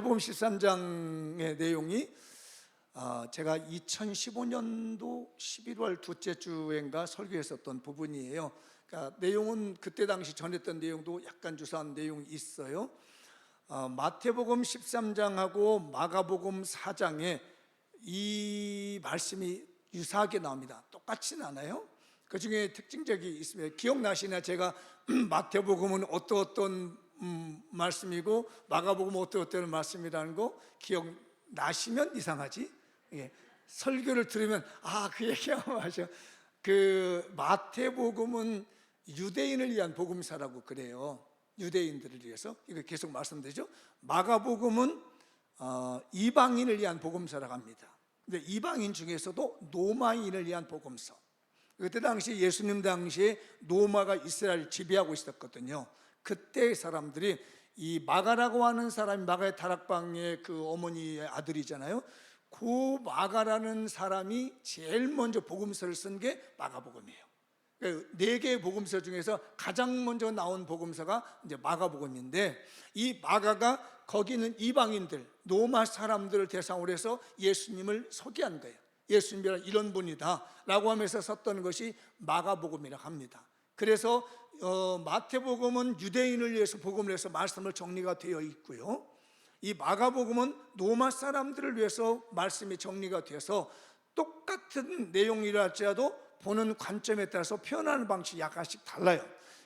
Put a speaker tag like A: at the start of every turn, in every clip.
A: 마태복음 13장의 내용이 제가 2015년도 11월 둘째 주인가 설교했었던 부분이에요. 그러니까 내용은 그때 당시 전했던 내용도 약간 유사한 내용이 있어요. 마태복음 13장하고 마가복음 4장에 이 말씀이 유사하게 나옵니다. 똑같진 않아요. 그 중에 특징적이 있습니다. 기억나시나? 제가 마태복음은 어떤 말씀이고 마가복음은 어떤 말씀이라는 거 기억나시면 이상하지? 예. 설교를 들으면 그 얘기하면 하죠. 그 마태복음은 유대인을 위한 복음서라고 그래요. 유대인들을 위해서. 이거 계속 말씀드리죠. 마가복음은 이방인을 위한 복음서라고 합니다. 근데 이방인 중에서도 노마인을 위한 복음서. 그때 당시 예수님 당시에 노마가 이스라엘을 지배하고 있었거든요. 그때 사람들이 이 마가라고 하는 사람이 마가의 다락방의 그 어머니의 아들이잖아요. 그 마가라는 사람이 제일 먼저 복음서를 쓴 게 마가복음이에요. 네 개의 복음서 중에서 가장 먼저 나온 복음서가 이제 마가복음인데, 이 마가가 거기 있는 이방인들, 노마 사람들을 대상으로 해서 예수님을 소개한 거예요. 예수님이란 이런 분이다 라고 하면서 썼던 것이 마가복음이라고 합니다. 그래서 마태복음은 유대인을 위해서 복음을 해서 말씀을 정리가 되어 있고요, 이 마가복음은 노마 사람들을 위해서 말씀이 정리가 되어서 똑같은 내용이라 할지라도 보는 관점에 따라서 표현하는 방식이 약간씩 달라요.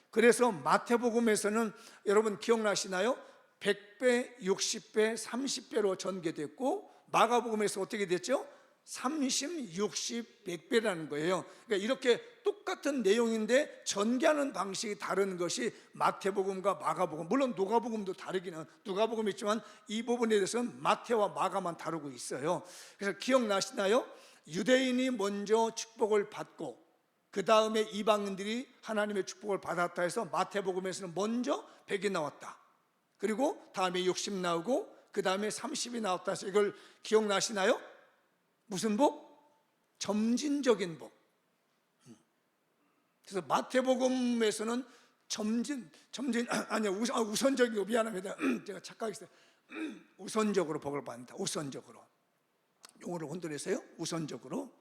A: 그래서 마태복음에서는 여러분 기억나시나요? 100배, 60배, 30배로 전개됐고, 마가복음에서 어떻게 됐죠? 30, 60, 100배라는 거예요. 그러니까 이렇게 똑같은 내용인데 전개하는 방식이 다른 것이 마태복음과 마가복음, 물론 누가복음도 다르기는 누가복음이 있지만 이 부분에 대해서는 마태와 마가만 다루고 있어요. 그래서 기억나시나요? 유대인이 먼저 축복을 받고 그 다음에 이방인들이 하나님의 축복을 받았다 해서 마태복음에서는 먼저 100이 나왔다, 그리고 다음에 60 나오고 그 다음에 30이 나왔다 해서 이걸 기억나시나요? 무슨 복? 점진적인 복. 그래서 마태복음에서는 우선적인 거, 미안합니다. 제가 착각했어요. 우선적으로 복을 받는다. 우선적으로. 용어를 혼돈해서요. 우선적으로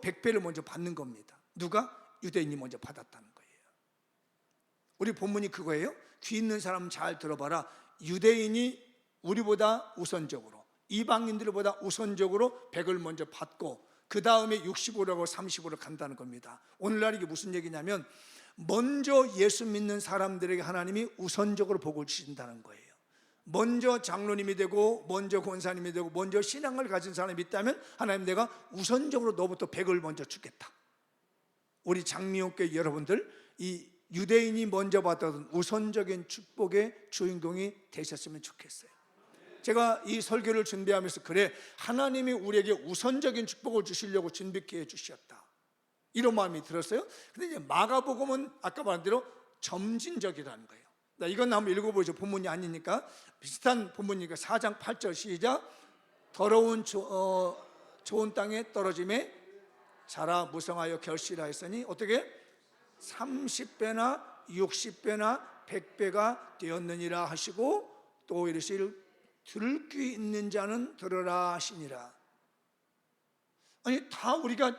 A: 100배를 먼저 받는 겁니다. 누가? 유대인이 먼저 받았다는 거예요. 우리 본문이 그거예요. 귀 있는 사람 잘 들어봐라. 유대인이 우리보다 우선적으로, 이방인들보다 우선적으로 100을 먼저 받고 그 다음에 65라고 30으로 간다는 겁니다. 오늘날 이게 무슨 얘기냐면 먼저 예수 믿는 사람들에게 하나님이 우선적으로 복을 주신다는 거예요. 먼저 장로님이 되고 먼저 권사님이 되고 먼저 신앙을 가진 사람이 있다면 하나님, 내가 우선적으로 너부터 100을 먼저 주겠다. 우리 장미용교회 여러분들, 이 유대인이 먼저 받았던 우선적인 축복의 주인공이 되셨으면 좋겠어요. 제가 이 설교를 준비하면서 그래, 하나님이 우리에게 우선적인 축복을 주시려고 준비케 해주셨다, 이런 마음이 들었어요. 근데 이제 마가복음은 아까 말한 대로 점진적이라는 거예요. 이건 한번 읽어보죠. 본문이 아니니까. 비슷한 본문이니까 4장 8절 시작. 더러운 좋은 땅에 떨어짐에 자라 무성하여 결실하였으니 어떻게? 30배나 60배나 100배가 되었느니라 하시고, 또 이르시길 들을 귀 있는 자는 들으라 하시니라. 아니, 다 우리가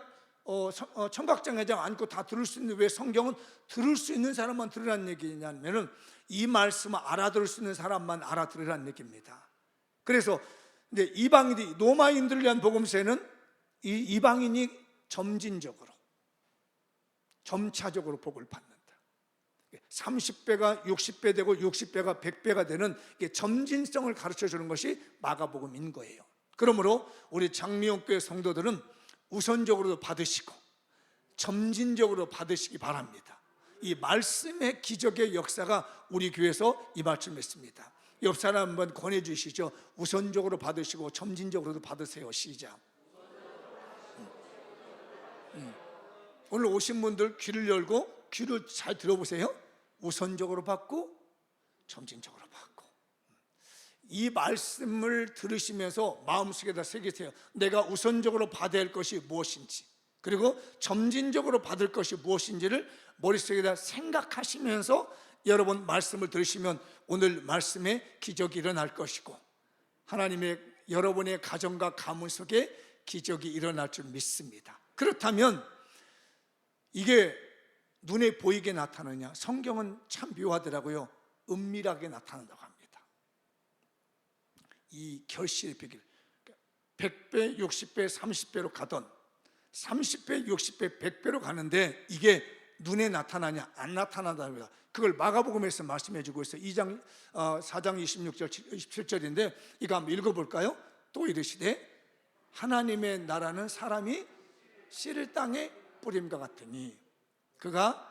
A: 청각장애장 안고 다 들을 수 있는, 왜 성경은 들을 수 있는 사람만 들으라는 얘기냐면은 이 말씀을 알아들을 수 있는 사람만 알아들으라는 얘기입니다. 그래서 이제 이방인들이, 노마인들을 위한 복음서에는 이 이방인이 점진적으로, 점차적으로 복을 받는다. 30배가 60배 되고 60배가 100배가 되는 점진성을 가르쳐 주는 것이 마가복음인 거예요. 그러므로 우리 장미용교회 성도들은 우선적으로도 받으시고 점진적으로 받으시기 바랍니다. 이 말씀의 기적의 역사가 우리 교회에서 이 말씀을 했습니다. 옆 사람 한번 권해주시죠. 우선적으로 받으시고 점진적으로도 받으세요. 시작. 오늘 오신 분들 귀를 열고 귀를 잘 들어보세요. 우선적으로 받고 점진적으로 받고. 이 말씀을 들으시면서 마음속에다 새기세요. 내가 우선적으로 받아야 할 것이 무엇인지, 그리고 점진적으로 받을 것이 무엇인지를 머릿속에다 생각하시면서 여러분 말씀을 들으시면 오늘 말씀에 기적이 일어날 것이고 하나님의 여러분의 가정과 가문 속에 기적이 일어날 줄 믿습니다. 그렇다면 이게 눈에 보이게 나타나냐? 성경은 참 묘하더라고요. 은밀하게 나타난다고 합니다. 이 결실의 비결, 100배, 60배, 30배로 가던 30배, 60배, 100배로 가는데 이게 눈에 나타나냐? 안 나타난다고요. 그걸 마가복음에서 말씀해 주고 있어요. 4장 26절 27절인데 이거 한번 읽어볼까요? 또 이르시되 하나님의 나라는 사람이 씨를 땅에 뿌림과 같으니 그가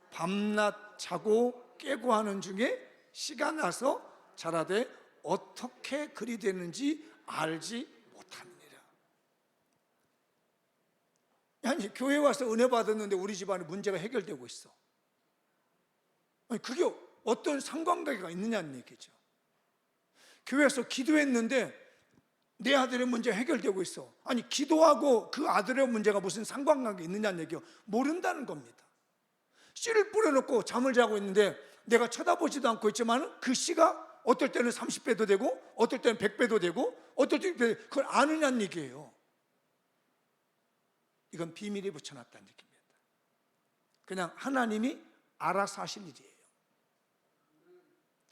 A: 밤낮 자고 깨고 하는 중에 씨가 나서 자라되 어떻게 그리 되는지 알지 못하느니라. 아니, 교회 와서 은혜 받았는데 우리 집안에 문제가 해결되고 있어. 아니, 그게 어떤 상관관계가 있느냐는 얘기죠. 교회에서 기도했는데 내 아들의 문제 해결되고 있어. 아니, 기도하고 그 아들의 문제가 무슨 상관관계 있느냐는 얘기요. 모른다는 겁니다. 씨를 뿌려놓고 잠을 자고 있는데 내가 쳐다보지도 않고 있지만 그 씨가 어떨 때는 30배도 되고 어떨 때는 100배도 되고 어떨 때는 그걸 아느냐는 얘기예요. 이건 비밀에 붙여놨다는 얘기입니다. 그냥 하나님이 알아서 하실 일이에요.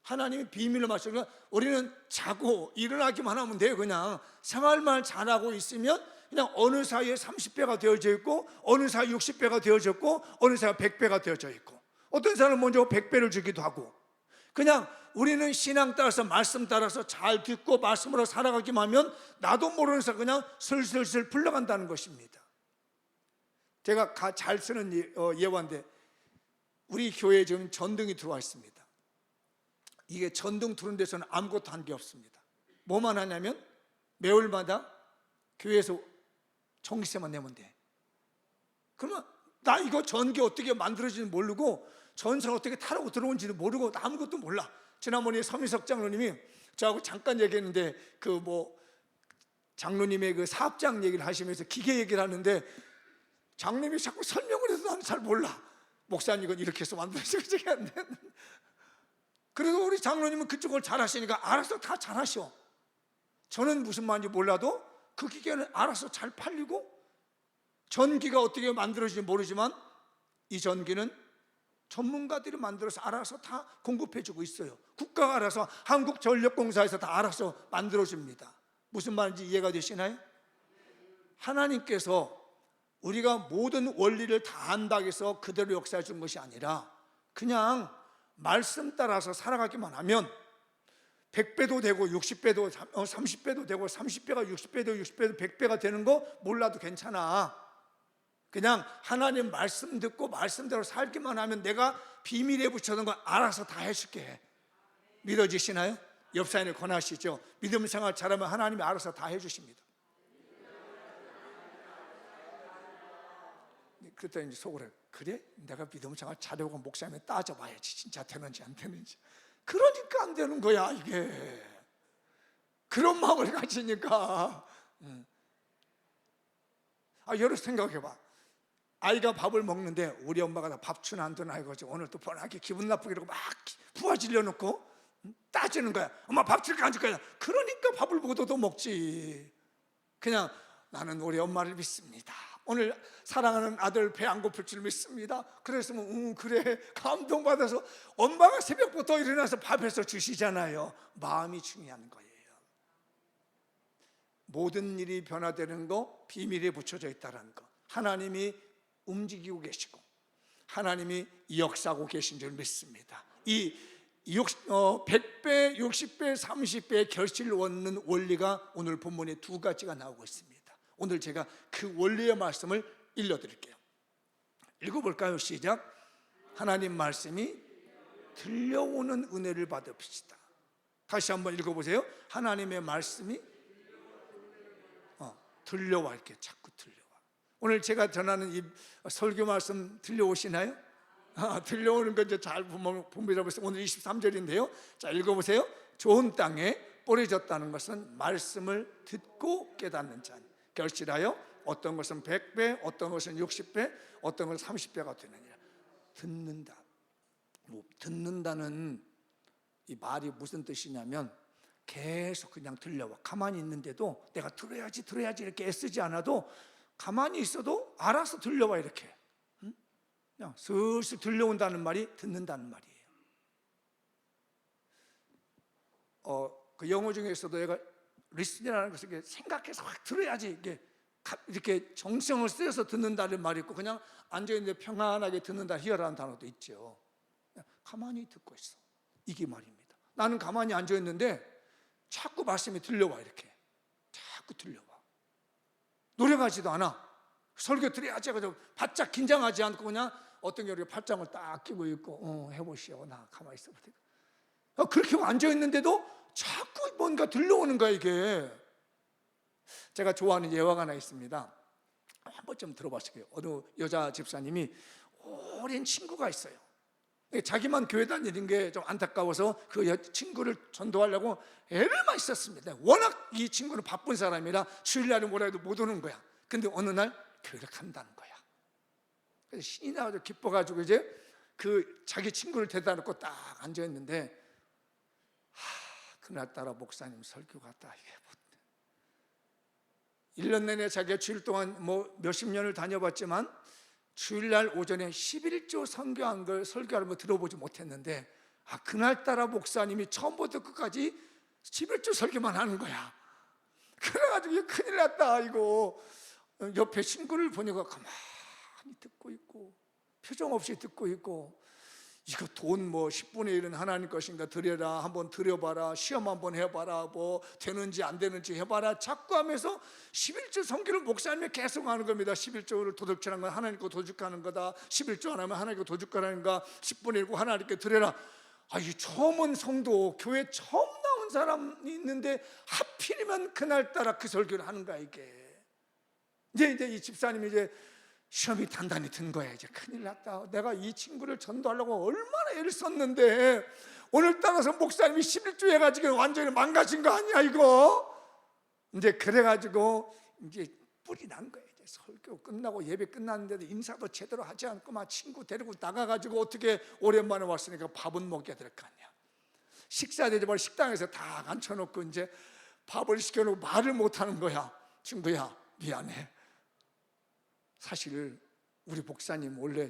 A: 하나님이 비밀로 마시고 우리는 자고 일어나기만 하면 돼요. 그냥 생활만 잘하고 있으면 그냥 어느 사이에 30배가 되어져 있고 어느 사이에 60배가 되어져 있고 어느 사이에 100배가 되어져 있고 어떤 사람은 먼저 100배를 주기도 하고 그냥 우리는 신앙 따라서 말씀 따라서 잘 듣고 말씀으로 살아가기만 하면 나도 모르는 사람 그냥 슬슬슬 풀러간다는 것입니다. 제가 잘 쓰는 예화인데 우리 교회에 지금 전등이 들어와 있습니다. 이게 전등 두른 데서는 아무것도 한 게 없습니다. 뭐만 하냐면 매월마다 교회에서 전기세만 내면 돼. 그러면 나 이거 전기 어떻게 만들어지는지 모르고 전선 어떻게 타라고 들어온지도 모르고 아무것도 몰라. 지난번에 서민석 장로님이 저하고 잠깐 얘기했는데 장로님의 그 사업장 얘기를 하시면서 기계 얘기를 하는데 장로님이 자꾸 설명을 해도 나는 잘 몰라. 목사님 이건 이렇게 해서 만들어지고 저게 안 돼. 그래도 우리 장로님은 그쪽을 잘 하시니까 알아서 다 잘 하셔. 저는 무슨 말인지 몰라도 그 기계는 알아서 잘 팔리고 전기가 어떻게 만들어지는지 모르지만 이 전기는 전문가들이 만들어서 알아서 다 공급해주고 있어요. 국가가 알아서 한국전력공사에서 다 알아서 만들어줍니다. 무슨 말인지 이해가 되시나요? 하나님께서 우리가 모든 원리를 다 안다고 해서 그대로 역사해 준 것이 아니라 그냥 말씀 따라서 살아가기만 하면 100배도 되고 60배도 30배도 되고 30배가 60배도 60배도 100배가 되는 거 몰라도 괜찮아. 그냥 하나님 말씀 듣고 말씀대로 살기만 하면 내가 비밀에 붙여놓은 거 알아서 다 해줄게. 믿어지시나요? 옆 사람에 권하시죠. 믿음 생활 잘하면 하나님이 알아서 다 해주십니다. 그때 이제 속으로 그래? 내가 믿음 생활 잘하고 목사님에 따져봐야지 진짜 되는지 안 되는지. 그러니까 안 되는 거야 이게. 그런 마음을 가지니까. 여러 생각해봐. 아이가 밥을 먹는데 우리 엄마가 다 밥 주나 안 주나 해가지고 오늘 또 뻔하게 기분 나쁘게 이러고 막 부하 질려놓고 따지는 거야. 엄마 밥 줄까 안 줄까? 그러니까 밥을 먹어도 먹지. 그냥 나는 우리 엄마를 믿습니다. 오늘 사랑하는 아들 배 안 고플 줄 믿습니다. 그래서 그래 감동받아서 엄마가 새벽부터 일어나서 밥해서 주시잖아요. 마음이 중요한 거예요. 모든 일이 변화되는 거 비밀에 붙여져 있다는 거. 하나님이 움직이고 계시고 하나님이 역사하고 계신 줄 믿습니다. 이 100배, 60배, 30배의 결실을 얻는 원리가 오늘 본문에 두 가지가 나오고 있습니다. 오늘 제가 그 원리의 말씀을 읽어드릴게요. 읽어볼까요? 시작. 하나님 말씀이 들려오는 은혜를 받읍시다. 다시 한번 읽어보세요. 하나님의 말씀이 들려와. 이렇게 자꾸 들려와. 오늘 제가 전하는 이 설교 말씀 들려오시나요? 들려오는 건 이제 잘 봅니다. 오늘 23절인데요. 자, 읽어보세요. 좋은 땅에 뿌려졌다는 것은 말씀을 듣고 깨닫는 자니 결실하여 어떤 것은 100배, 어떤 것은 60배, 어떤 것은 30배가 되느니라. 듣는다. 듣는다는 이 말이 무슨 뜻이냐면 계속 그냥 들려와. 가만히 있는데도 내가 들어야지 이렇게 애쓰지 않아도 가만히 있어도 알아서 들려와. 이렇게 그냥 슬슬 들려온다는 말이 듣는다는 말이에요. 그 영어 중에서도 얘가 listen이라는 것을 생각해서 확 들어야지 이렇게 정성을 쓰여서 듣는다는 말이 있고, 그냥 앉아있는데 평안하게 듣는다, 히어라는 단어도 있죠. 그냥 가만히 듣고 있어, 이게 말입니다. 나는 가만히 앉아있는데 자꾸 말씀이 들려와. 이렇게 자꾸 들려와. 노력하지도 않아. 설교 드려야지 해가지고 바짝 긴장하지 않고 그냥 어떤 경우에 팔짱을 딱 끼고 있고 해보시오, 나 가만히 있어. 그렇게 앉아있는데도 자꾸 뭔가 들려오는 거야. 이게 제가 좋아하는 예화가 하나 있습니다. 한 번쯤 들어보시게요. 어느 여자 집사님이 오랜 친구가 있어요. 자기만 교회 다니는 게 좀 안타까워서 그 친구를 전도하려고 애를 많이 썼습니다. 워낙 이 친구는 바쁜 사람이라 주일날에 뭐라 해도 못 오는 거야. 근데 어느 날 교회를 간다는 거야. 그래서 신이 나가지고 기뻐가지고 이제 그 자기 친구를 데려다 놓고 딱 앉아있는데, 그날따라 목사님 설교가 딱 이게 1년 내내 자기가 주일 동안 몇십 년을 다녀봤지만 주일날 오전에 11조 설교한 걸 설교하는 거 들어보지 못했는데, 그날따라 목사님이 처음부터 끝까지 11조 설교만 하는 거야. 그래가지고 이거 큰일 났다. 이거 옆에 친구를 보니까 가만히 듣고 있고 표정 없이 듣고 있고, 이거 돈 10분의 1은 하나님 것인가 드려라, 한번 드려봐라, 시험 한번 해봐라, 뭐 되는지 안 되는지 해봐라 자꾸 하면서 11조 선교를 목사님이 계속 하는 겁니다. 11조를 도둑질한 건 하나님 거 도둑하는 거다, 11조 안 하면 하나님 거 도둑하는 거다, 10분의 1고 하나님께 드려라. 이 처음 온 성도, 교회 처음 나온 사람이 있는데 하필이면 그날따라 그 설교를 하는 거야. 이게 이제 이 집사님이 이제 시험이 단단히 든 거야. 이제 큰일 났다. 내가 이 친구를 전도하려고 얼마나 애를 썼는데 오늘따라서 목사님이 11조 해가지고 완전히 망가진 거 아니야 이거. 이제 그래가지고 이제 뿔이 난 거야. 이제 설교 끝나고 예배 끝났는데도 인사도 제대로 하지 않고 막 친구 데리고 나가가지고 어떻게 오랜만에 왔으니까 밥은 먹게 될 거 아니야. 식사 대접을 식당에서 다 앉혀놓고 이제 밥을 시켜놓고 말을 못하는 거야. 친구야 미안해. 사실 우리 목사님 원래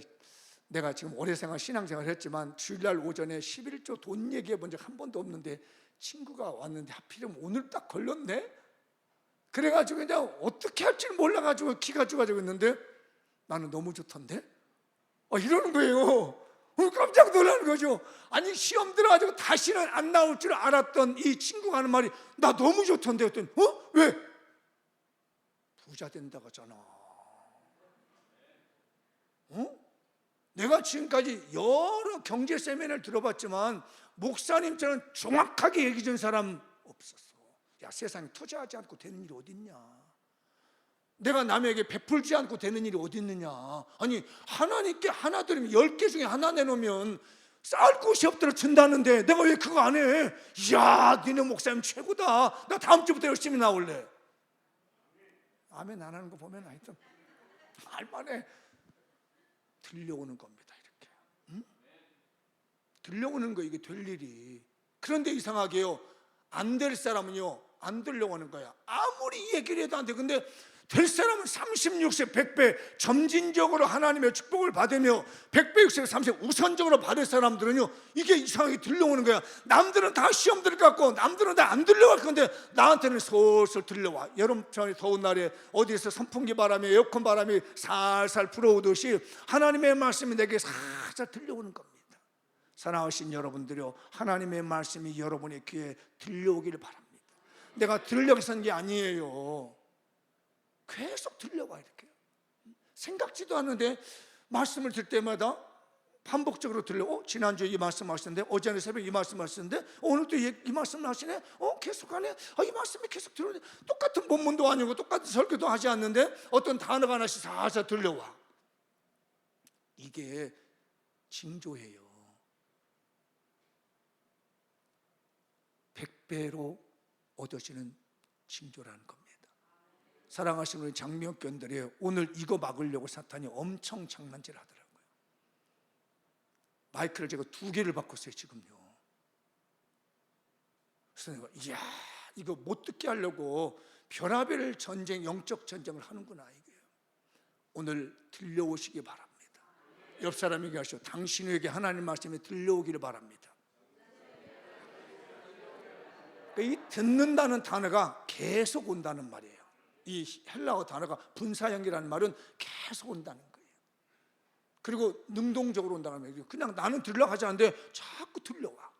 A: 내가 지금 오래 신앙생활 했지만 주일날 오전에 11조 돈 얘기해 본 적 한 번도 없는데 친구가 왔는데 하필이면 오늘 딱 걸렸네. 그래가지고 그냥 어떻게 할지 몰라가지고 기가 죽어가지고 있는데 나는 너무 좋던데 이러는 거예요. 깜짝 놀라는 거죠. 아니 시험 들어가지고 다시는 안 나올 줄 알았던 이 친구가 하는 말이 나 너무 좋던데 했더니 왜? 부자 된다고 하잖아. 내가 지금까지 여러 경제 세미나를 들어봤지만 목사님처럼 정확하게 얘기 준 사람 없었어. 야, 세상에 투자하지 않고 되는 일이 어딨냐. 내가 남에게 베풀지 않고 되는 일이 어딨느냐. 아니 하나님께 하나 드리면 10개 중에 하나 내놓으면 쌀 곳이 없도록 준다는데 내가 왜 그거 안 해? 이야, 니네 목사님 최고다. 나 다음 주부터 열심히 나올래. 아멘 안 하는 거 보면 하여튼 할만해. 들려오는 겁니다. 이렇게 들려오는 거, 이게 될 일이. 그런데 이상하게요, 안 될 사람은요 안 들려오는 거야. 아무리 얘기를 해도 안 돼. 근데 될 사람은 36세 100배 점진적으로 하나님의 축복을 받으며 100배 60배 30배 우선적으로 받을 사람들은요 이게 이상하게 들려오는 거야. 남들은 다 시험 들을 것 같고 남들은 다 안 들려갈 건데 나한테는 솔솔 들려와. 여름철에 더운 날에 어디에서 선풍기 바람이 에어컨 바람이 살살 불어오듯이 하나님의 말씀이 내게 살살 들려오는 겁니다. 사랑하신 여러분들이요, 하나님의 말씀이 여러분의 귀에 들려오기를 바랍니다. 내가 들으려고 쓴 게 아니에요. 계속 들려와. 이렇게 생각지도 않는데 말씀을 들 때마다 반복적으로 들려. 지난주에 이 말씀 하셨는데, 어제 새벽에 이 말씀 하셨는데, 오늘도 이 말씀 하시네. 계속하네. 이 말씀이 계속 들어오네. 똑같은 본문도 아니고 똑같은 설교도 하지 않는데 어떤 단어가 하나씩 살살 들려와. 이게 징조예요. 100배로 얻으시는 징조라는 겁니다. 사랑하시는 우리 장명견들이 오늘 이거 막으려고 사탄이 엄청 장난질 하더라고요. 마이크를 제가 2개를 바꿨어요 지금요. 그래서 내가 이야 이거 못 듣게 하려고 별하별 전쟁, 영적 전쟁을 하는구나 이게요. 오늘 들려오시기 바랍니다. 옆 사람에게 하시오. 당신에게 하나님 말씀이 들려오기를 바랍니다. 이 듣는다는 단어가 계속 온다는 말이에요. 이 헬라어 단어가 분사형이라는 말은 계속 온다는 거예요. 그리고 능동적으로 온다는 말이에요. 그냥 나는 들으려고 하지 않는데 자꾸 들려와.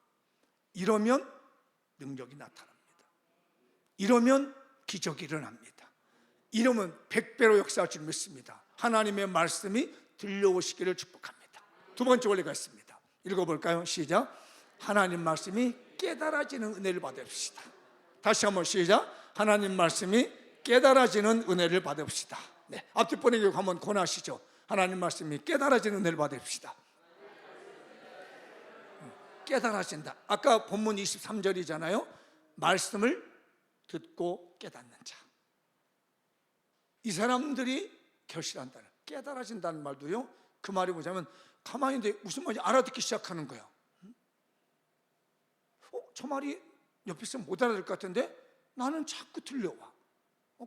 A: 이러면 능력이 나타납니다. 이러면 기적이 일어납니다. 이러면 100배로 역사할 줄 믿습니다. 하나님의 말씀이 들려오시기를 축복합니다. 두 번째 원리가 있습니다. 읽어볼까요? 시작. 하나님 말씀이 깨달아지는 은혜를 받읍시다. 다시 한번 시작. 하나님 말씀이 깨달아지는 은혜를 받읍시다. 네, 앞뒤 번역이 한번 권하시죠. 하나님 말씀이 깨달아지는 은혜를 받읍시다. 깨달아진다. 아까 본문 23절이잖아요. 말씀을 듣고 깨닫는 자. 이 사람들이 결실한다는, 깨달아진다는 말도요, 그 말이 뭐냐면 가만히 있는데 무슨 말인지 알아듣기 시작하는 거예요. 저 말이 옆에서 못 알아들 것 같은데 나는 자꾸 들려와.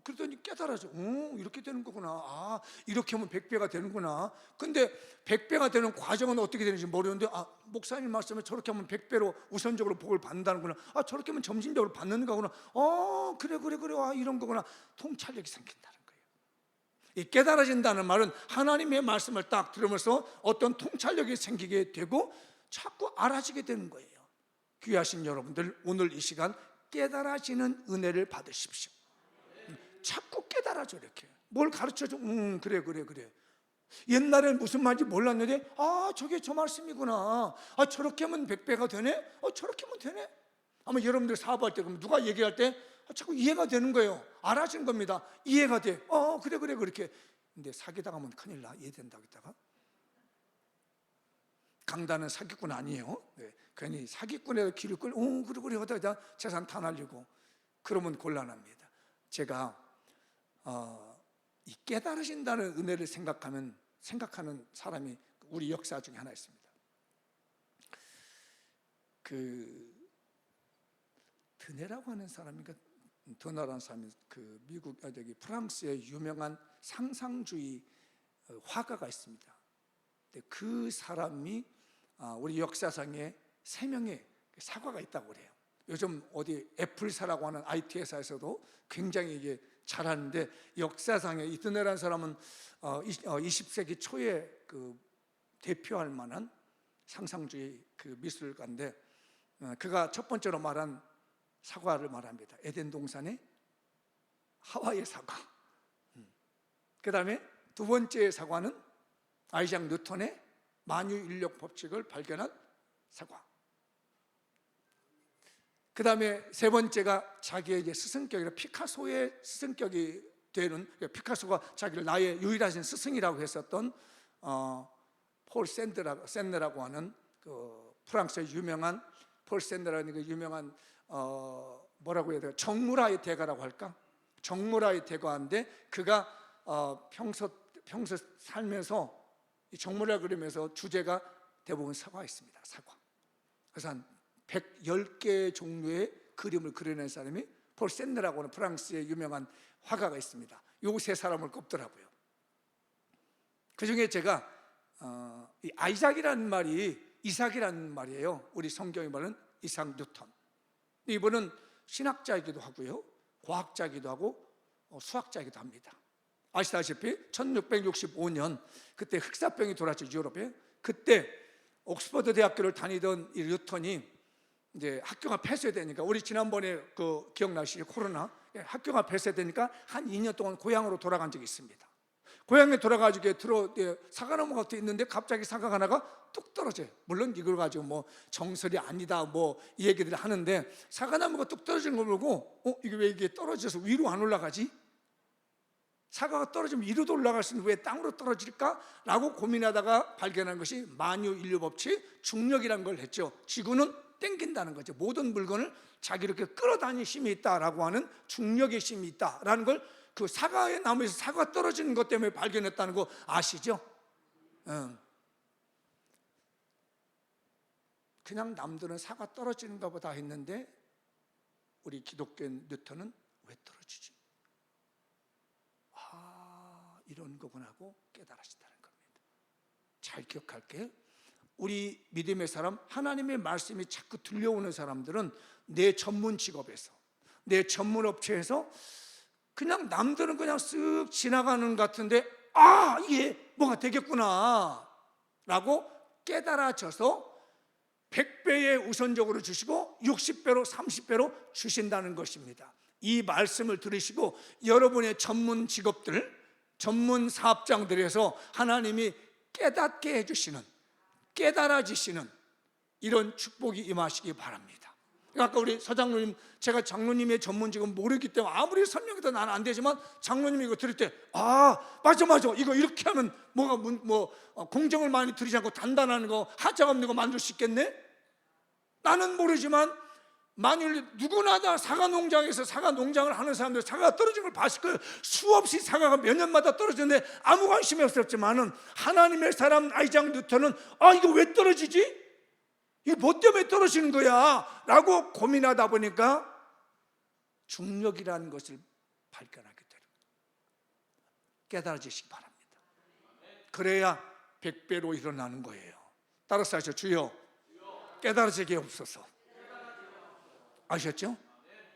A: 그러더니 깨달아져. 이렇게 되는 거구나. 아, 이렇게 하면 100배가 되는구나. 근데 100배가 되는 과정은 어떻게 되는지 모르는데, 목사님 말씀에 저렇게 하면 100배로 우선적으로 복을 받는다는구나. 저렇게 하면 점진적으로 받는 거구나. 그래. 이런 거구나. 통찰력이 생긴다는 거예요. 이 깨달아진다는 말은 하나님의 말씀을 딱 들으면서 어떤 통찰력이 생기게 되고 자꾸 알아지게 되는 거예요. 귀하신 여러분들, 오늘 이 시간 깨달아지는 은혜를 받으십시오. 자꾸 깨달아져. 이렇게 뭘 가르쳐줘. 그래. 옛날엔 무슨 말인지 몰랐는데 저게 저 말씀이구나. 저렇게 하면 100배가 되네. 저렇게 하면 되네. 아마 여러분들 사업할 때 그러면 누가 얘기할 때 자꾸 이해가 되는 거예요. 알아지는 겁니다. 이해가 돼. 그래 그렇게. 근데 사기당하면 큰일 나. 이해된다고 했다가 강단은 사기꾼 아니에요. 네. 괜히 사기꾼에 길을 끌고 그래 하다가 재산 다 날리고 그러면 곤란합니다. 제가 이 깨달으신다는 은혜를 생각하는 사람이 우리 역사 중에 하나 있습니다. 그 드네라고 하는 사람인가, 드네라는 사람이 그 미국 프랑스의 유명한 상상주의 화가가 있습니다. 근데 그 사람이 우리 역사상에 3명의 사과가 있다고 그래요. 요즘 어디 애플사라고 하는 IT 회사에서도 굉장히 이게 잘하는데, 역사상에 이 드네라는 사람은 20세기 초에 그 대표할 만한 상상주의 그 미술가인데, 그가 첫 번째로 말한 사과를 말합니다. 에덴 동산의 하와의 사과. 그 다음에 두 번째 사과는 아이작 뉴턴의 만유인력 법칙을 발견한 사과. 그 다음에 세 번째가 자기의 이제 스승격이라 피카소의 스승격이 되는, 피카소가 자기를 나의 유일하신 스승이라고 했었던 폴 샌네라고 하는 그 프랑스의 유명한 폴 샌네라는 그 유명한 뭐라고 해야 돼요? 정물화의 대가라고 할까? 정물화의 대가인데, 그가 평소 살면서 이 정물화 그리면서 주제가 대부분 사과였습니다. 사과. 그래서 한 110개 종류의 그림을 그려낸 사람이 폴 샌네라고 하는 프랑스의 유명한 화가가 있습니다. 요 세 사람을 꼽더라고요. 그 중에 제가 이 아이작이라는 말이 이삭이라는 말이에요. 우리 성경이 말하는 이삭 뉴턴. 이분은 신학자이기도 하고요, 과학자이기도 하고 수학자이기도 합니다. 아시다시피 1665년 그때 흑사병이 돌았죠, 유럽에. 그때 옥스퍼드 대학교를 다니던 이 뉴턴이 이제 학교가 폐쇄되니까, 우리 지난번에 그 기억나시죠? 코로나 학교가 폐쇄되니까 한 2년 동안 고향으로 돌아간 적이 있습니다. 고향에 돌아가지고 사과나무 같은 게 있는데 갑자기 사과가 하나가 뚝 떨어져요. 물론 이걸 가지고 뭐 정설이 아니다 뭐 이 얘기들을 하는데, 사과나무가 뚝 떨어지는 걸 보고 이게 왜 이게 떨어져서 위로 안 올라가지? 사과가 떨어지면 위로도 올라갈 수 있는데 왜 땅으로 떨어질까? 라고 고민하다가 발견한 것이 만유인류 법칙, 중력이라는 걸 했죠. 지구는 땡긴다는 거죠. 모든 물건을 자기를 이렇게 끌어다니는 힘이 있다라고 하는 중력의 힘이 있다라는 걸 그 사과의 나무에서 사과 떨어지는 것 때문에 발견했다는 거 아시죠? 그냥 남들은 사과 떨어지는가 보다 했는데 우리 기독교 뉴턴은 왜 떨어지지? 이런 거구나 하고 깨달으시다는 겁니다. 잘 기억할게요. 우리 믿음의 사람, 하나님의 말씀이 자꾸 들려오는 사람들은 내 전문 직업에서, 내 전문 업체에서 그냥 남들은 그냥 쓱 지나가는 것 같은데 이게 뭐가 되겠구나 라고 깨달아져서 100배에 우선적으로 주시고 60배로 30배로 주신다는 것입니다. 이 말씀을 들으시고 여러분의 전문 직업들, 전문 사업장들에서 하나님이 깨닫게 해주시는, 깨달아지시는 이런 축복이 임하시기 바랍니다. 아까 우리 서장로님, 제가 장로님의 전문직은 모르기 때문에 아무리 설명해도 나는 안 되지만 장로님이 이거 들을 때 맞아 이거 이렇게 하면 공정을 많이 들이지 않고 단단한 거, 하자가 없는 거 만들 수 있겠네? 나는 모르지만 만일 누구나 다 사과 농장에서 사과 농장을 하는 사람들 사과가 떨어진 걸 봤을 거예요. 수없이 사과가 몇 년마다 떨어지는데 아무 관심이 없었지만은 하나님의 사람 아이작 뉴턴은 이거 왜 떨어지지? 이게 뭐 때문에 떨어지는 거야? 라고 고민하다 보니까 중력이라는 것을 발견하게 되는 거예요. 깨달아지시기 바랍니다. 그래야 100배로 일어나는 거예요. 따라서 하시죠. 주여 깨달아지게 없어서. 아셨죠?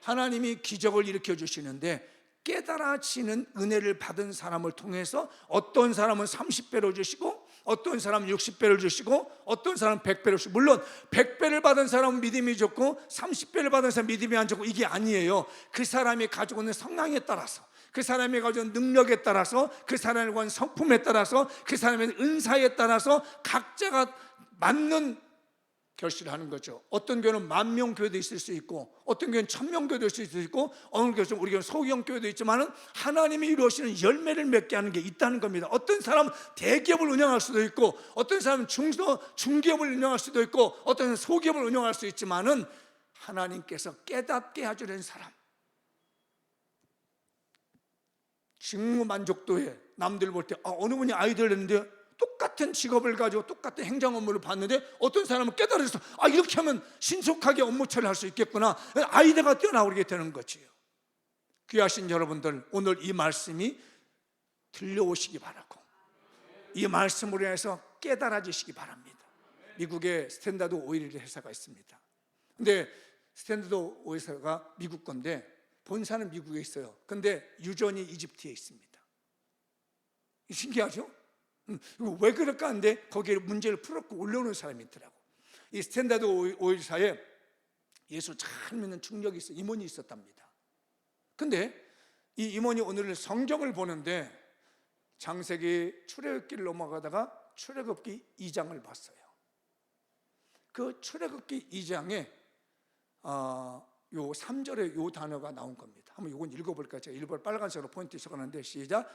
A: 하나님이 기적을 일으켜 주시는데 깨달아지는 은혜를 받은 사람을 통해서 어떤 사람은 30배로 주시고 어떤 사람은 60배를 주시고 어떤 사람은 100배를 주시고, 물론 100배를 받은 사람은 믿음이 좋고 30배를 받은 사람은 믿음이 안 좋고 이게 아니에요. 그 사람이 가지고 있는 성향에 따라서, 그 사람이 가지고 있는 능력에 따라서, 그 사람이 가지고 있는 성품에 따라서, 그 사람의 은사에 따라서 각자가 맞는 결실을 하는 거죠. 어떤 교회는 10,000명 교회도 있을 수 있고 어떤 교회는 1,000명 교회도 있을 수 있고 어느 교회는 우리 교회는 소형 교회도 있지만은 하나님이 이루시는 열매를 맺게 하는 게 있다는 겁니다. 어떤 사람은 대기업을 운영할 수도 있고 어떤 사람은 중기업을 운영할 수도 있고 어떤 사람은 소기업을 운영할 수 있지만은 하나님께서 깨닫게 해주는 사람, 직무 만족도에 남들 볼 때 어느 분이 아이디어를 냈는데 똑같은 직업을 가지고 똑같은 행정 업무를 봤는데 어떤 사람은 깨달아서 이렇게 하면 신속하게 업무 처리할 수 있겠구나, 아이디어가 뛰어나오게 되는 거지요. 귀하신 여러분들, 오늘 이 말씀이 들려오시기 바라고 이 말씀으로 인해서 깨달아지시기 바랍니다. 미국에 스탠다드 오일 회사가 있습니다. 근데 스탠다드 오일 회사가 미국 건데 본사는 미국에 있어요. 근데 유전이 이집트에 있습니다. 신기하죠? 왜 그럴까 하는데 거기에 문제를 풀었고 올려오는 사람이 있더라고. 이 스탠다드 오일사에 예수 잘 믿는 중력이 있어 임원이 있었답니다. 근데 이 임원이 오늘 성경을 보는데 창세기 출애굽기를 넘어가다가 출애굽기 2장을 봤어요. 그 출애굽기 2장에 요 3절에 요 단어가 나온 겁니다. 한번 이건 읽어볼까요? 제가 일부러 빨간색으로 포인트 적어놨는데 시작.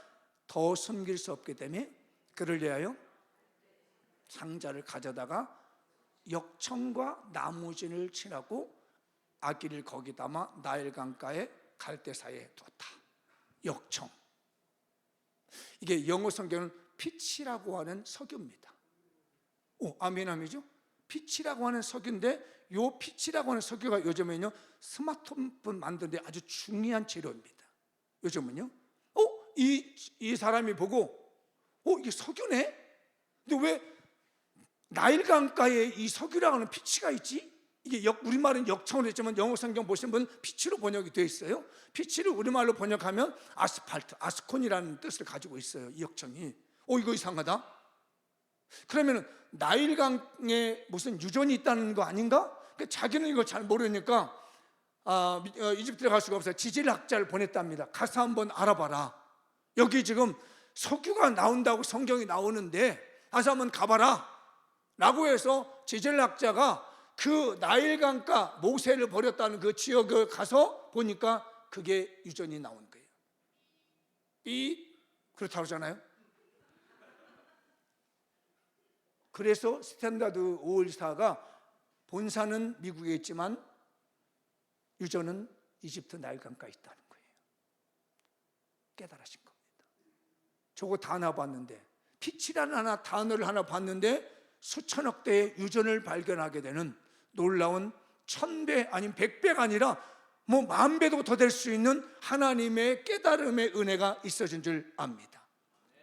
A: 더 숨길 수 없기 때문에 그를 위하여 상자를 가져다가 역청과 나무진을 칠하고 아기를 거기 담아 나일 강가에 갈대사에 뒀다. 역청, 이게 영어 성경은 피치라고 하는 석유입니다. 아멘이죠? 피치라고 하는 석유인데 요 피치라고 하는 석유가 요즘에는요 스마트폰 만드는데 아주 중요한 재료입니다. 요즘은요 이 사람이 보고 이게 석유네? 근데 왜 나일강가에 이 석유라고 하는 피치가 있지? 이게 우리말은 역청으로 했지만 영어 성경 보시는 분은 피치로 번역이 되어 있어요. 피치를 우리말로 번역하면 아스팔트, 아스콘이라는 뜻을 가지고 있어요. 이 역청이. 이거 이상하다. 그러면 나일강에 무슨 유전이 있다는 거 아닌가? 자기는 이걸 잘 모르니까 이집트에 갈 수가 없어요. 지질학자를 보냈답니다. 가서 한번 알아봐라. 여기 지금 석유가 나온다고 성경이 나오는데 가서 한번 가봐라 라고 해서 지질학자가 그 나일강가 모세를 버렸다는 그 지역에 가서 보니까 그게 유전이 나온 거예요. 그렇다고 하잖아요. 그래서 스탠다드 오일사가 본사는 미국에 있지만 유전은 이집트 나일강가에 있다는 거예요. 깨달으신 겁니다. 저거 다 하나 봤는데 피치라는 단어를 하나 봤는데 수천억 대의 유전을 발견하게 되는 놀라운 1000배 아니면 100배가 아니라 뭐 10,000배도 더 될 수 있는 하나님의 깨달음의 은혜가 있어진 줄 압니다.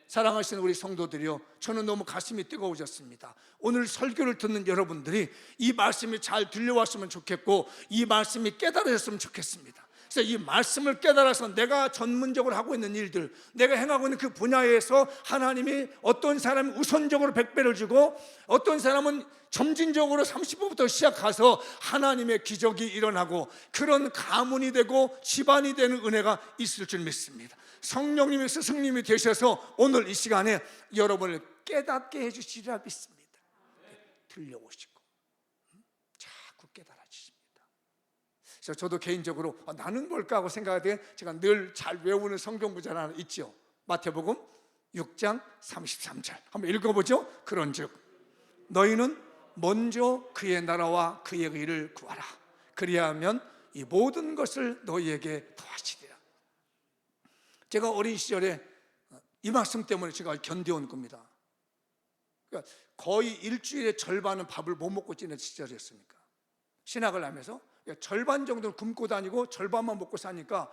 A: 사랑하시는 우리 성도들이요, 저는 너무 가슴이 뜨거워졌습니다. 오늘 설교를 듣는 여러분들이 이 말씀이 잘 들려왔으면 좋겠고 이 말씀이 깨달아졌으면 좋겠습니다. 그래서 이 말씀을 깨달아서 내가 전문적으로 하고 있는 일들, 내가 행하고 있는 그 분야에서 하나님이 어떤 사람은 우선적으로 100배를 주고 어떤 사람은 점진적으로 30%부터 시작해서 하나님의 기적이 일어나고 그런 가문이 되고 집안이 되는 은혜가 있을 줄 믿습니다. 성령님의 스승님이 되셔서 오늘 이 시간에 여러분을 깨닫게 해주시리라 믿습니다. 들려오시고 자꾸 깨달아지십니다. 그래서 저도 개인적으로 나는 뭘까 하고 생각할 때 제가 늘 잘 외우는 성경 구절 하나 있죠. 마태복음 6장 33절 한번 읽어보죠. 그런즉 너희는 먼저 그의 나라와 그의 의를 구하라. 그리하면 이 모든 것을 너희에게 더하시리라. 제가 어린 시절에 이 말씀 때문에 제가 견뎌온 겁니다. 그러니까 거의 일주일에 절반은 밥을 못 먹고 지낸 시절이었으니까, 신학을 하면서 절반 정도는 굶고 다니고 절반만 먹고 사니까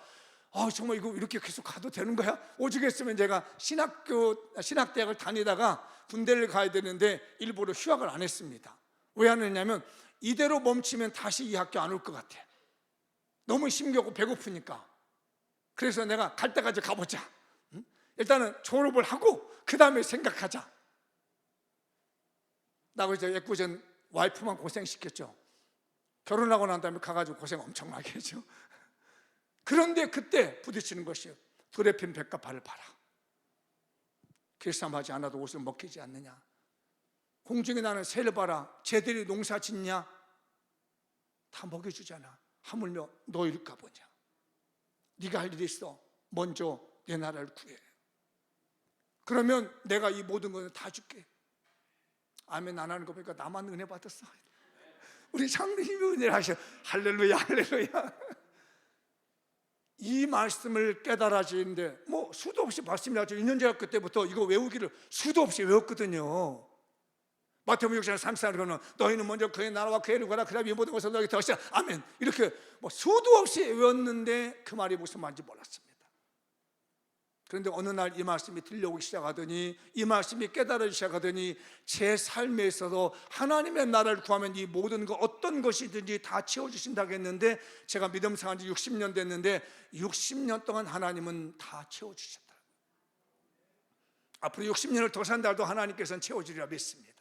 A: 정말 이거 이렇게 계속 가도 되는 거야? 오죽했으면 제가 신학대학을 다니다가 군대를 가야 되는데 일부러 휴학을 안 했습니다. 왜 안 했냐면 이대로 멈추면 다시 이 학교 안 올 것 같아. 너무 힘겹고 배고프니까. 그래서 내가 갈 때까지 가보자. 일단은 졸업을 하고 그 다음에 생각하자. 나 그래서 애꿎은 와이프만 고생시켰죠. 결혼하고 난 다음에 가가지고 고생 엄청나게 했죠. 그런데 그때 부딪히는 것이요, 불에 핀 백합화를 봐라. 길쌈하지 않아도 옷을 먹히지 않느냐. 공중에 나는 새를 봐라. 쟤들이 농사 짓냐? 다 먹여주잖아. 하물며 너희일까 보냐. 네가 할 일이 있어. 먼저 내 나라를 구해. 그러면 내가 이 모든 것을 다 줄게. 아멘 안 하는 거 보니까 나만 은혜 받았어. 우리 장로님이 은혜를 하셔. 할렐루야 할렐루야. 이 말씀을 깨달아지는데 뭐 수도 없이 말씀이 나죠. 2년제학교 때부터 이거 외우기를 수도 없이 외웠거든요. 마태복음 6장 33절에는 너희는 먼저 그의 나라와 그의 의를 구하라. 그 다음에 이 모든 것을 너희에게 더하시라. 아멘. 이렇게 뭐 수도 없이 외웠는데 그 말이 무슨 말인지 몰랐습니다. 그런데 어느 날 이 말씀이 들려오기 시작하더니, 이 말씀이 깨달아지기 시작하더니 제 삶에 있어서 하나님의 나라를 구하면 이 모든 것 어떤 것이든지 다 채워주신다고 했는데, 제가 믿음 생활한 지 60년 됐는데 60년 동안 하나님은 다 채워주셨다. 앞으로 60년을 더 산다 해도 하나님께서는 채워주리라 믿습니다.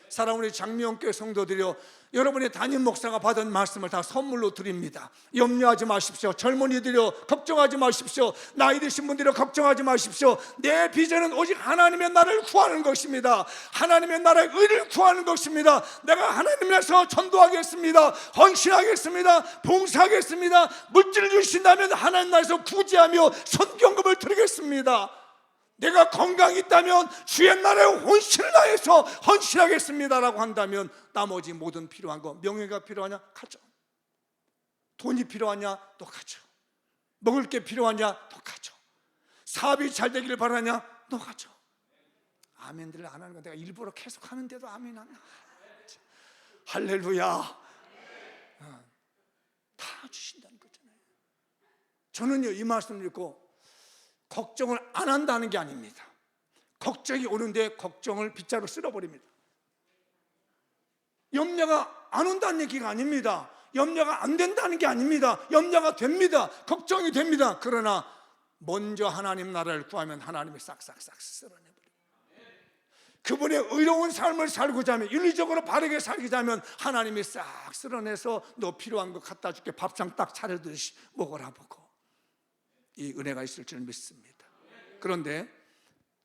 A: 사랑하는 우리 장미영교회 성도들이여, 여러분의 담임 목사가 받은 말씀을 다 선물로 드립니다. 염려하지 마십시오. 젊은이들이여 걱정하지 마십시오. 나이 드신 분들이여 걱정하지 마십시오. 내 비전은 오직 하나님의 나라를 구하는 것입니다. 하나님의 나라의 의를 구하는 것입니다. 내가 하나님 나라에서 전도하겠습니다. 헌신하겠습니다. 봉사하겠습니다. 물질을 주신다면 하나님 나라에서 구제하며 선경금을 드리겠습니다. 내가 건강이 있다면 주의 나라에 혼신을 다해서 헌신하겠습니다라고 한다면 나머지 모든 필요한 거, 명예가 필요하냐? 가져. 돈이 필요하냐? 또 가져. 먹을 게 필요하냐? 또 가져. 사업이 잘 되기를 바라냐? 또 가져. 아멘들을 안 하는 건 내가 일부러 계속 하는데도 아멘 안 나. 할렐루야. 다 주신다는 거잖아요. 저는요 이 말씀을 읽고 걱정을 안 한다는 게 아닙니다. 걱정이 오는데 걱정을 빗자루 쓸어버립니다. 염려가 안 온다는 얘기가 아닙니다. 염려가 안 된다는 게 아닙니다. 염려가 됩니다. 걱정이 됩니다. 그러나 먼저 하나님 나라를 구하면 하나님이 싹싹싹 쓸어내버려요. 그분의 의로운 삶을 살고자 하면, 윤리적으로 바르게 살고자 하면 하나님이 싹 쓸어내서 너 필요한 거 갖다 줄게. 밥상 딱 차려드시 먹어라 보고. 이 은혜가 있을 줄 믿습니다. 그런데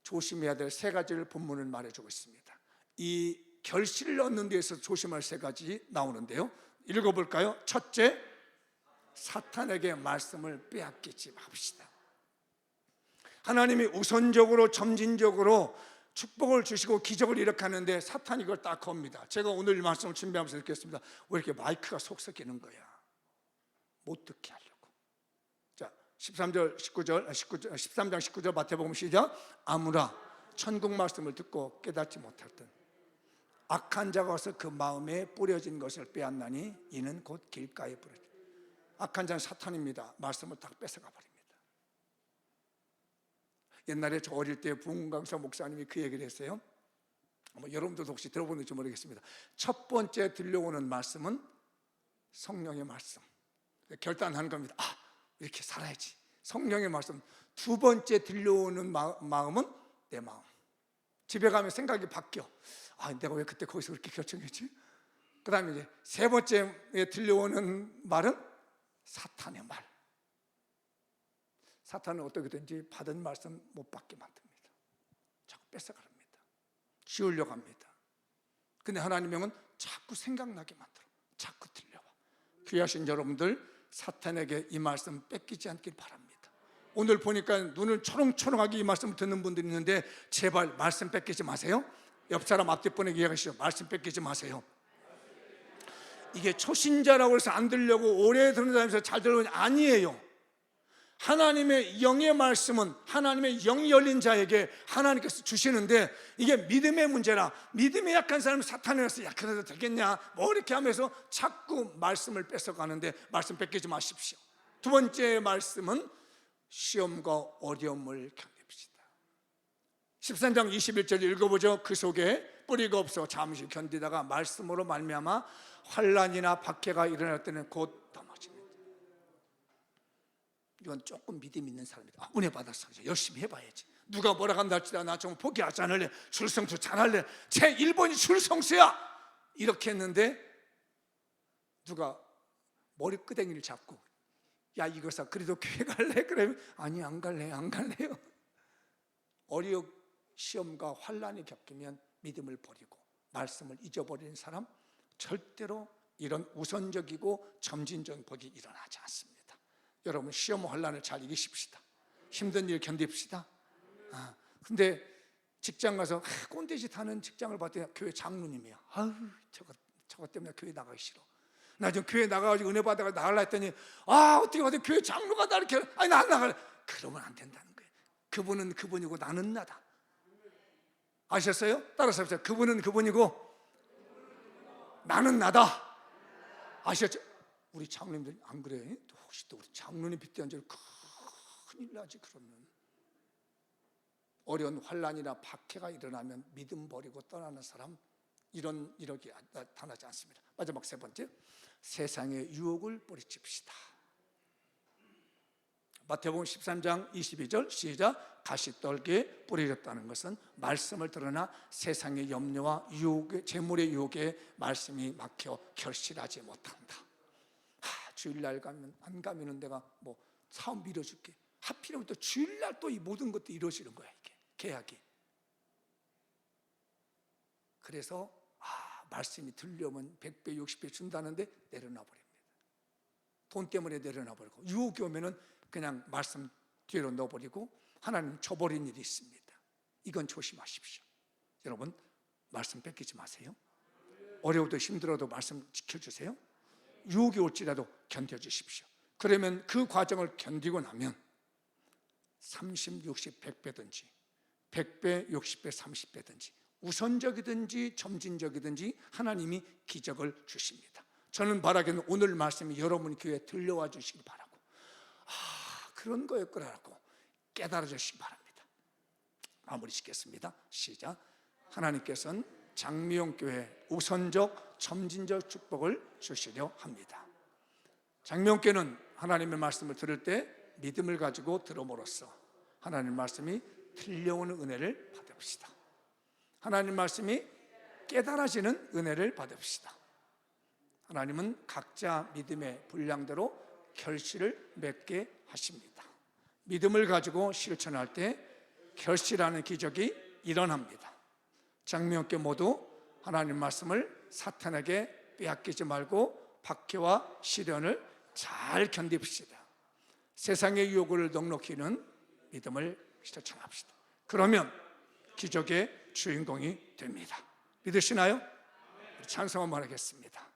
A: 조심해야 될 세 가지를 본문은 말해주고 있습니다. 이 결실을 얻는 데에서 조심할 세 가지 나오는데요, 읽어볼까요? 첫째, 사탄에게 말씀을 빼앗기지 맙시다. 하나님이 우선적으로 점진적으로 축복을 주시고 기적을 일으키는데 사탄이 이걸 딱 겁니다. 제가 오늘 이 말씀을 준비하면서 느꼈습니다. 왜 이렇게 마이크가 속 썩이는 거야? 못 듣게 하려고. 13장 19절 마태복음 시작. 아무라 천국 말씀을 듣고 깨닫지 못할 듯 악한 자가 와서 그 마음에 뿌려진 것을 빼앗나니 이는 곧 길가에 뿌려진. 악한 자는 사탄입니다. 말씀을 다 뺏어가 버립니다. 옛날에 저 어릴 때 부흥강사 목사님이 그 얘기를 했어요. 여러분들도 혹시 들어보는지 모르겠습니다. 첫 번째 들려오는 말씀은 성령의 말씀. 결단하는 겁니다. 이렇게 살아야지. 성령의 말씀. 두 번째 들려오는 마음은 내 마음. 집에 가면 생각이 바뀌어. 내가 왜 그때 거기서 그렇게 결정했지? 그 다음에 이제 세 번째에 들려오는 말은 사탄의 말. 사탄은 어떻게든지 받은 말씀 못 받게 만듭니다. 자꾸 뺏어갑니다. 지우려고 합니다. 근데 하나님의 영은 자꾸 생각나게 만들어. 자꾸 들려와. 귀하신 여러분들, 사탄에게 이 말씀 뺏기지 않길 바랍니다. 오늘 보니까 눈을 초롱초롱하게 이 말씀을 듣는 분들이 있는데 제발 말씀 뺏기지 마세요. 옆 사람 앞뒷분에게 이야기하시죠. 말씀 뺏기지 마세요. 이게 초신자라고 해서 안 들려고 오래 듣는 사람에서 잘 들으면 아니에요. 하나님의 영의 말씀은 하나님의 영이 열린 자에게 하나님께서 주시는데 이게 믿음의 문제라. 믿음이 약한 사람은 사탄에 가서 그래도 되겠냐 이렇게 하면서 자꾸 말씀을 뺏어가는데 말씀 뺏기지 마십시오. 두 번째 말씀은 시험과 어려움을 견딥시다. 13장 21절 읽어보죠. 그 속에 뿌리가 없어 잠시 견디다가 말씀으로 말미암아 환난이나 박해가 일어날 때는 곧 넘어집니다. 이건 조금 믿음 있는 사람이다. 은혜 받았어. 열심히 해봐야지. 누가 뭐라 간다 할지라 나 좀 포기하지 않을래. 출성수 잘할래. 제 1번이 출성수야. 이렇게 했는데 누가 머리끄댕이를 잡고 야 이거사 그래도 교회 갈래? 그러면 아니 안 갈래요. 어려움 시험과 환난이 겪이면 믿음을 버리고 말씀을 잊어버리는 사람 절대로 이런 우선적이고 점진적 복이 일어나지 않습니다. 여러분 시험 환난을 잘 이기십시다. 힘든 일 견딥시다. 근데 직장 가서 꼰대짓 하는 직장을 봤더니 교회 장로님이야. 저거 때문에 교회 나가기 싫어. 나 지금 교회 나가가지고 은혜 받아가 나가려 했더니 어떻게 받아 교회 장로가 나 이렇게 나 안 나갈래. 그러면 안 된다는 거예요. 그분은 그분이고 나는 나다. 아셨어요? 따라서 합시다. 그분은 그분이고 나는 나다. 아셨죠? 우리 장로님들 안 그래? 혹시 또 우리 장로님 빗대한 줄 큰일 나지. 그러면 어려운 환난이나 박해가 일어나면 믿음 버리고 떠나는 사람 이런 이력이 나타나지 않습니다. 마지막 세 번째, 세상의 유혹을 뿌리칩시다. 마태복음 13장 22절 시작. 가시떨기에 뿌려졌다는 것은 말씀을 들으나 세상의 염려와 유혹의 재물의 유혹에 말씀이 막혀 결실하지 못한다. 주일날 가면 안 가면은 내가 사업 밀어줄게. 하필이면 또 주일날 또 이 모든 것도 이루어지는 거야. 이게 계약이. 그래서 말씀이 들려오면 100배 60배 준다는데 내려놔 버립니다. 돈 때문에 내려놔 버리고 유혹이 오면은 그냥 말씀 뒤로 넣어버리고 하나님 쳐버린 일이 있습니다. 이건 조심하십시오. 여러분 말씀 뺏기지 마세요. 어려워도 힘들어도 말씀 지켜주세요. 유혹이 올지라도 견뎌주십시오. 그러면 그 과정을 견디고 나면 30, 60, 100배든지 100배, 60배, 30배든지 우선적이든지 점진적이든지 하나님이 기적을 주십니다. 저는 바라기는 오늘 말씀이 여러분 교회에 들려와 주시기 바라고 그런 거였구나라고 깨달아 주시기 바랍니다. 마무리 짓겠습니다. 시작. 하나님께서는 장미용교회 우선적 점진적 축복을 주시려 합니다. 장미용교회는 하나님의 말씀을 들을 때 믿음을 가지고 들음으로써 하나님 말씀이 들려오는 은혜를 받읍시다. 하나님 말씀이 깨달아지는 은혜를 받읍시다. 하나님은 각자 믿음의 분량대로 결실을 맺게 하십니다. 믿음을 가지고 실천할 때 결실하는 기적이 일어납니다. 장미교회 모두 하나님 말씀을 사탄에게 빼앗기지 말고 박해와 시련을 잘 견딥시다. 세상의 유혹을 넉넉히는 믿음을 실천합시다. 그러면 기적의 주인공이 됩니다. 믿으시나요? 찬송 한번 하겠습니다.